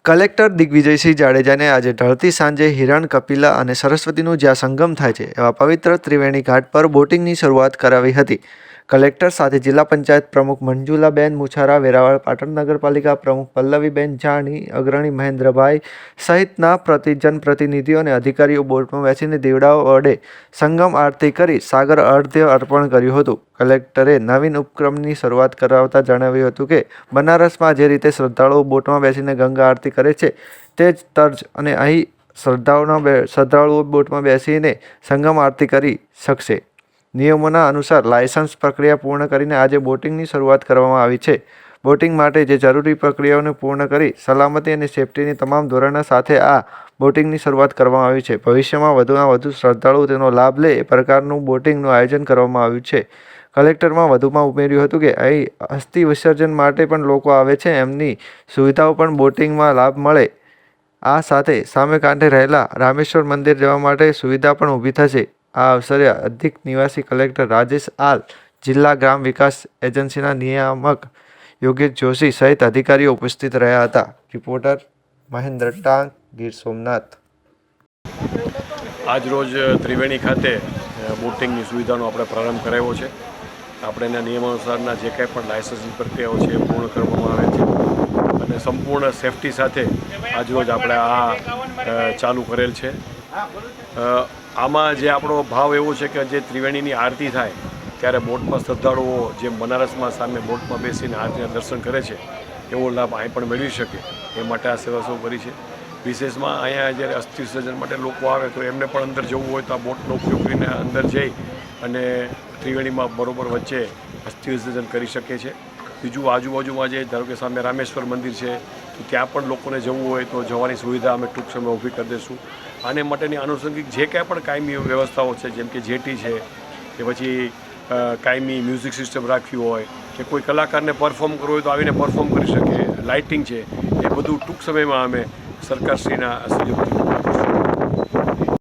Collector Digvijaysinh જાડેજાને આજે ઢળતી સાંજે હિરણ, કપિલા અને સરસ્વતીનું જ્યાં સંગમ થાય છે એવા પવિત્ર ત્રિવેણી ઘાટ પર બોટિંગની શરૂઆત કરાવી હતી. કલેક્ટર સાથે જિલ્લા પંચાયત પ્રમુખ મંજુલાબેન મુછારા, વેરાવળ પાટણ નગરપાલિકા પ્રમુખ પલ્લવીબેન જાની, અગ્રણી મહેન્દ્રભાઈ સહિતના જનપ્રતિનિધિઓ અને અધિકારીઓ બોટમાં બેસીને દીવડાઓ વડે સંગમ આરતી કરી સાગર અર્ધ્ય અર્પણ કર્યું હતું. કલેક્ટરે નવીન ઉપક્રમની શરૂઆત કરાવતા જણાવ્યું હતું કે બનારસમાં જે રીતે શ્રદ્ધાળુઓ બોટમાં બેસીને ગંગા આરતી કરે છે તે જ તર્જ અને અહીં શ્રદ્ધાળુઓ બોટમાં બેસીને સંગમ આરતી કરી શકશે. નિયમોના અનુસાર લાયસન્સ પ્રક્રિયા પૂર્ણ કરીને આજે બોટિંગની શરૂઆત કરવામાં આવી છે. બોટિંગ માટે જે જરૂરી પ્રક્રિયાઓને પૂર્ણ કરી સલામતી અને સેફટીની તમામ ધોરણો સાથે આ બોટિંગની શરૂઆત કરવામાં આવી છે. ભવિષ્યમાં વધુમાં વધુ શ્રદ્ધાળુઓ તેનો લાભ લે એ પ્રકારનું બોટિંગનું આયોજન કરવામાં આવ્યું છે. કલેક્ટરમાં વધુમાં ઉમેર્યું હતું કે અહીં અસ્થિ વિસર્જન માટે પણ લોકો આવે છે, એમની સુવિધાઓ પણ બોટિંગમાં લાભ મળે. આ સાથે સામે કાંઠે રહેલા રામેશ્વર મંદિર જવા માટે સુવિધા પણ ઊભી થશે. આ અવસરે અધિક નિવાસી કલેક્ટર રાજેશ આલ, જિલ્લા ગ્રામ વિકાસ એજન્સીના નિયામક યોગેશ જોશી સહિત અધિકારીઓ ઉપસ્થિત રહ્યા હતા. રિપોર્ટર મહેન્દ્ર ટાંક, ગીર સોમનાથ. આજરોજ ત્રિવેણી ખાતે બોટિંગની સુવિધાનો આપણે પ્રારંભ કરાવ્યો છે. આપણે એના નિયમાનુસારના જે કંઈ પણ લાયસન્સની પ્રક્રિયાઓ છે એ પૂર્ણ કરવામાં આવે છે અને સંપૂર્ણ સેફટી સાથે આજરોજ આપણે આ ચાલુ કરેલ છે. આમાં જે આપણો ભાવ એવો છે કે જે ત્રિવેણીની આરતી થાય ત્યારે બોટમાં શ્રદ્ધાળુઓ જેમ બનારસમાં સામે બોટમાં બેસીને આરતીના દર્શન કરે છે એવો લાભ અહીં પણ મેળવી શકે એ માટે આ સેવા શરૂ કરી છે. વિશેષમાં અહીંયા જ્યારે અસ્થિ વિસર્જન માટે લોકો આવે તો એમને પણ અંદર જવું હોય તો આ બોટનો ઉપયોગ કરીને અંદર જઈ અને ત્રિવેણીમાં બરોબર વચ્ચે અસ્થિ વિસર્જન કરી શકે છે. બીજું આજુબાજુમાં જે ધારો કે સામે રામેશ્વર મંદિર છે તો ત્યાં પણ લોકોને જવું હોય તો જવાની સુવિધા અમે ટૂંક સમયમાં ઊભી કરી દઈશું. આને માટેની આનુષંગિક જે કાંઈ પણ કાયમી વ્યવસ્થાઓ છે જેમ કે જેટી છે કે પછી કાયમી મ્યુઝિક સિસ્ટમ રાખવી હોય કે કોઈ કલાકારને પરફોર્મ કરવું હોય તો આવીને પરફોર્મ કરી શકે, લાઇટિંગ છે એ બધું ટૂંક સમયમાં અમે સરકારશ્રીના સહયોગથી